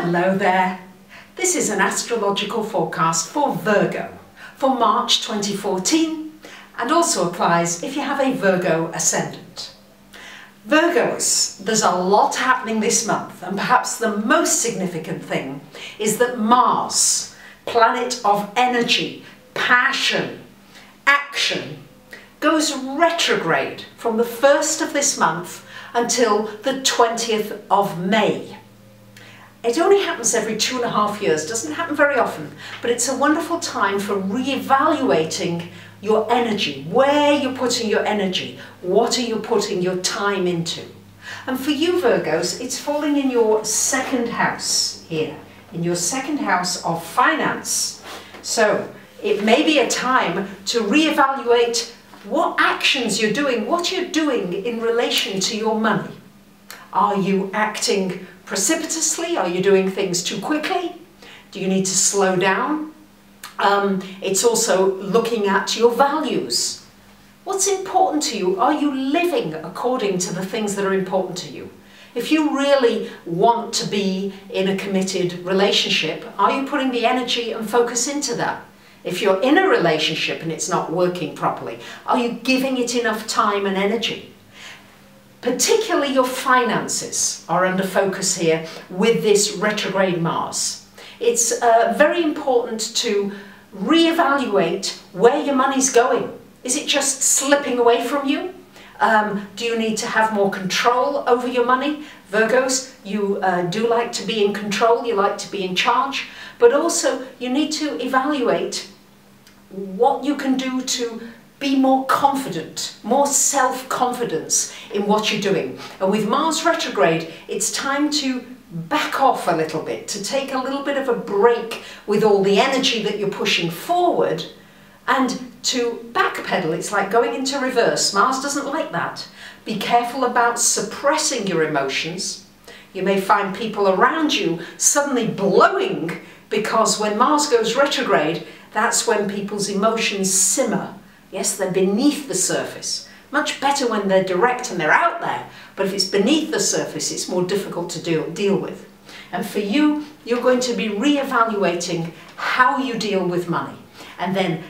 Hello there. This is an astrological forecast for Virgo for March 2014 and also applies if you have a Virgo ascendant. Virgos, there's a lot happening this month, and perhaps the most significant thing is that Mars, planet of energy, passion, action, goes retrograde from the 1st of this month until the 20th of May. It only happens every 2.5 years, doesn't happen very often, but it's a wonderful time for re-evaluating your energy, where you're putting your energy, what are you putting your time into. And for you Virgos, it's falling in your second house here, in your second house of finance. So it may be a time to re-evaluate what actions you're doing, what you're doing in relation to your money. Are you acting precipitously? Are you doing things too quickly? Do you need to slow down? It's also looking at your values. What's important to you? Are you living according to the things that are important to you? If you really want to be in a committed relationship, are you putting the energy and focus into that? If you're in a relationship and it's not working properly, are you giving it enough time and energy? Particularly your finances are under focus here with this retrograde Mars. It's very important to re-evaluate where your money's going. Is it just slipping away from you? Do you need to have more control over your money? Virgos, you do like to be in control, you like to be in charge, but also you need to evaluate what you can do to be more confident, more self-confidence in what you're doing. And with Mars retrograde, it's time to back off a little bit, to take a little bit of a break with all the energy that you're pushing forward and to backpedal. It's like going into reverse. Mars doesn't like that. Be careful about suppressing your emotions. You may find people around you suddenly blowing because when Mars goes retrograde, that's when people's emotions simmer. Yes, they're beneath the surface. Much better when they're direct and they're out there, but if it's beneath the surface, it's more difficult to deal with. And for you, you're going to be re-evaluating how you deal with money, and then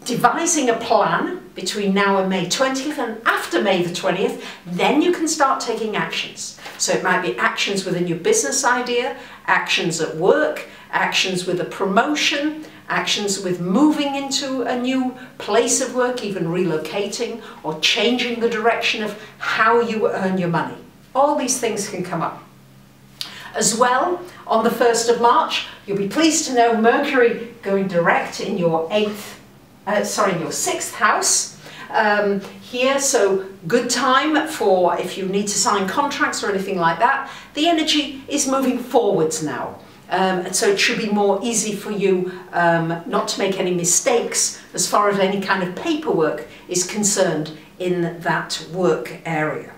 devising a plan between now and May 20th, and after May the 20th, then you can start taking actions. So it might be actions within your business idea, actions at work, actions with a promotion, actions with moving into a new place of work, even relocating or changing the direction of how you earn your money. All these things can come up. As well, on the 1st of March, you'll be pleased to know Mercury going direct in your in your 6th house here, so good time for if you need to sign contracts or anything like that. The energy is moving forwards now. And so it should be more easy for you not to make any mistakes as far as any kind of paperwork is concerned in that work area.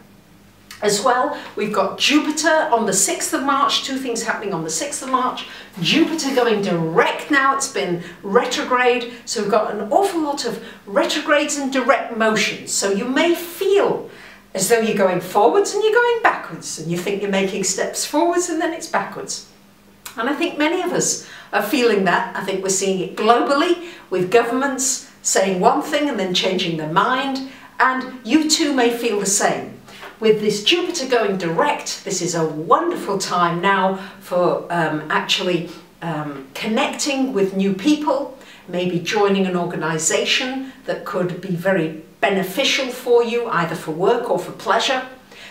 As well, we've got Jupiter on the 6th of March, two things happening on the 6th of March. Jupiter going direct now, it's been retrograde, so we've got an awful lot of retrogrades and direct motions. So you may feel as though you're going forwards and you're going backwards, and you think you're making steps forwards and then it's backwards. And I think many of us are feeling that. I think we're seeing it globally with governments saying one thing and then changing their mind, and you too may feel the same. With this Jupiter going direct, this is a wonderful time now for actually connecting with new people, maybe joining an organisation that could be very beneficial for you, either for work or for pleasure.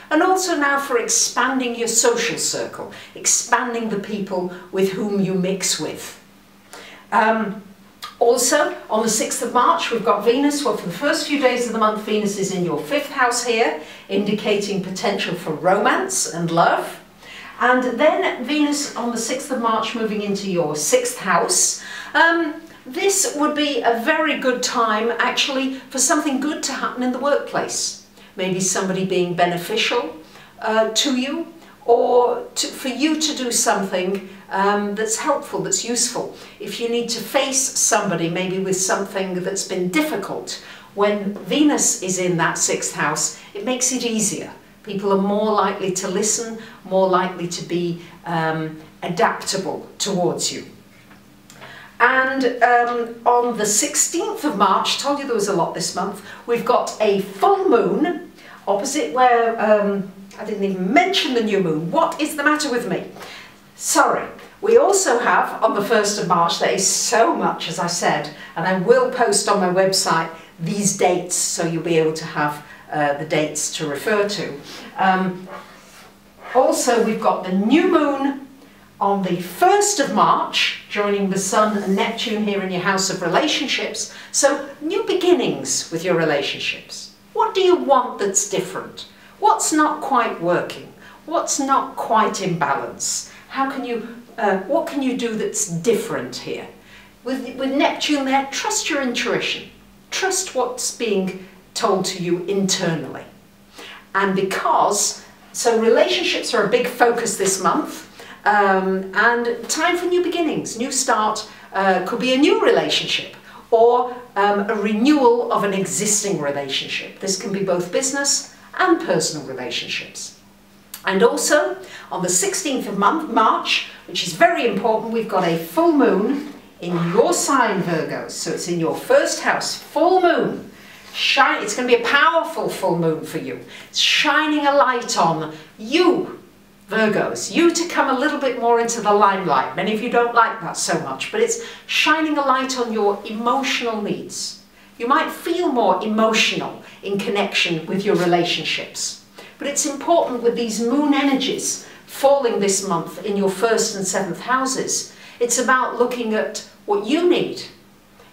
And also now for expanding your social circle, expanding the people with whom you mix with. Also, on the 6th of March, we've got Venus. Well, for the first few days of the month, Venus is in your 5th house here, indicating potential for romance and love. And then Venus on the 6th of March moving into your 6th house. This would be a very good time, actually, for something good to happen in the workplace. Maybe somebody being beneficial to you, or for you to do something that's helpful, that's useful. If you need to face somebody maybe with something that's been difficult, when Venus is in that 6th house, it makes it easier People are more likely to listen, more likely to be adaptable towards you. And on the 16th of March, told you there was a lot this month, we've got a full moon opposite where, I didn't even mention the new moon. What is the matter with me? Sorry. We also have, on the 1st of March, there is so much, as I said, and I will post on my website these dates so you'll be able to have the dates to refer to. Also, we've got the new moon on the 1st of March, joining the Sun and Neptune here in your house of relationships. So, new beginnings with your relationships. What do you want that's different? What's not quite working? What's not quite in balance? How can you, what can you do that's different here? With Neptune there, trust your intuition. Trust what's being told to you internally. And so relationships are a big focus this month. And time for new beginnings, new start, could be a new relationship or a renewal of an existing relationship. This can be both business and personal relationships. And also on the 16th of March, which is very important, we've got a full moon in your sign, Virgos. So it's in your first house, full moon. It's going to be a powerful full moon for you. It's shining a light on you, Virgos, you to come a little bit more into the limelight. Many of you don't like that so much, but it's shining a light on your emotional needs. You might feel more emotional in connection with your relationships. But it's important with these moon energies falling this month in your 1st and 7th houses. It's about looking at what you need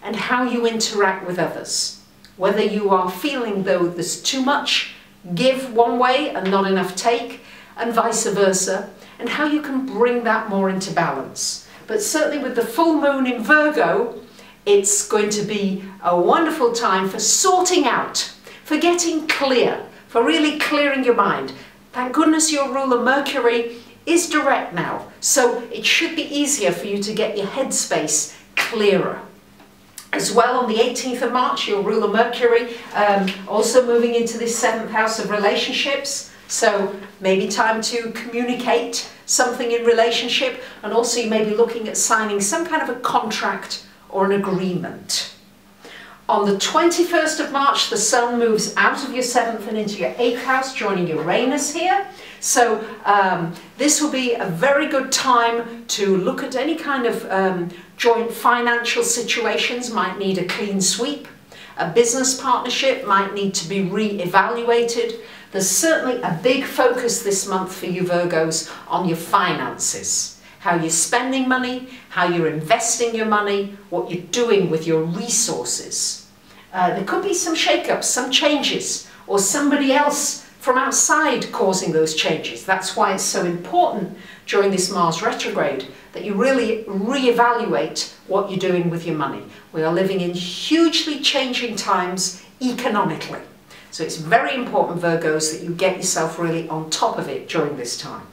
and how you interact with others. Whether you are feeling though there's too much give one way and not enough take, and vice versa, and how you can bring that more into balance. But certainly with the full moon in Virgo, it's going to be a wonderful time for sorting out, for getting clear, for really clearing your mind. Thank goodness your ruler Mercury is direct now, so it should be easier for you to get your headspace clearer. As well, on the 18th of March, your ruler Mercury also moving into this 7th house of relationships. So maybe time to communicate something in relationship, and also you may be looking at signing some kind of a contract or an agreement. On the 21st of March, the Sun moves out of your 7th and into your 8th house, joining Uranus here. So this will be a very good time to look at any kind of joint financial situations, might need a clean sweep. A business partnership might need to be re-evaluated. There's certainly a big focus this month for you Virgos on your finances. How you're spending money, how you're investing your money, what you're doing with your resources. There could be some shake-ups, some changes, or somebody else from outside causing those changes. That's why it's so important during this Mars retrograde that you really re-evaluate what you're doing with your money. We are living in hugely changing times economically. So it's very important, Virgos, that you get yourself really on top of it during this time.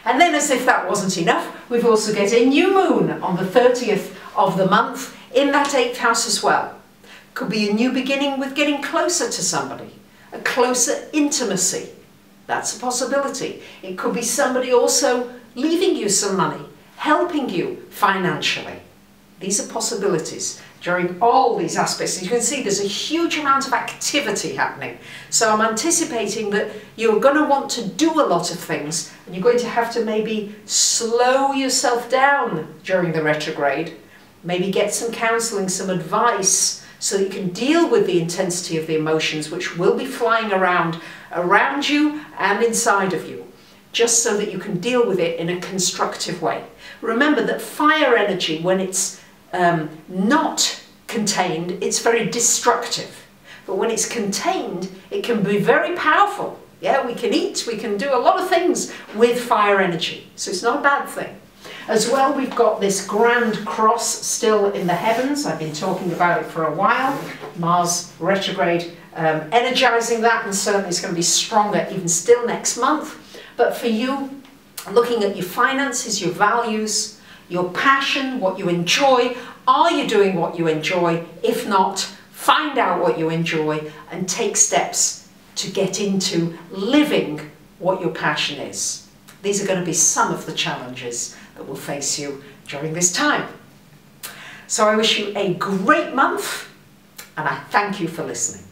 And then, as if that wasn't enough, we've also got a new moon on the 30th of the month in that 8th house as well. Could be a new beginning with getting closer to somebody, a closer intimacy. That's a possibility. It could be somebody also leaving you some money, helping you financially. These are possibilities during all these aspects. You can see there's a huge amount of activity happening. So I'm anticipating that you're going to want to do a lot of things, and you're going to have to maybe slow yourself down during the retrograde, maybe get some counselling, some advice, so that you can deal with the intensity of the emotions which will be flying around you and inside of you, just so that you can deal with it in a constructive way. Remember that fire energy, when it's not contained, it's very destructive. But when it's contained, it can be very powerful. Yeah, we can eat, we can do a lot of things with fire energy. So it's not a bad thing. As well, we've got this grand cross still in the heavens. I've been talking about it for a while. Mars retrograde energizing that, and certainly it's going to be stronger even still next month. But for you, looking at your finances, your values, your passion, what you enjoy. Are you doing what you enjoy? If not, find out what you enjoy and take steps to get into living what your passion is. These are going to be some of the challenges that will face you during this time. So I wish you a great month, and I thank you for listening.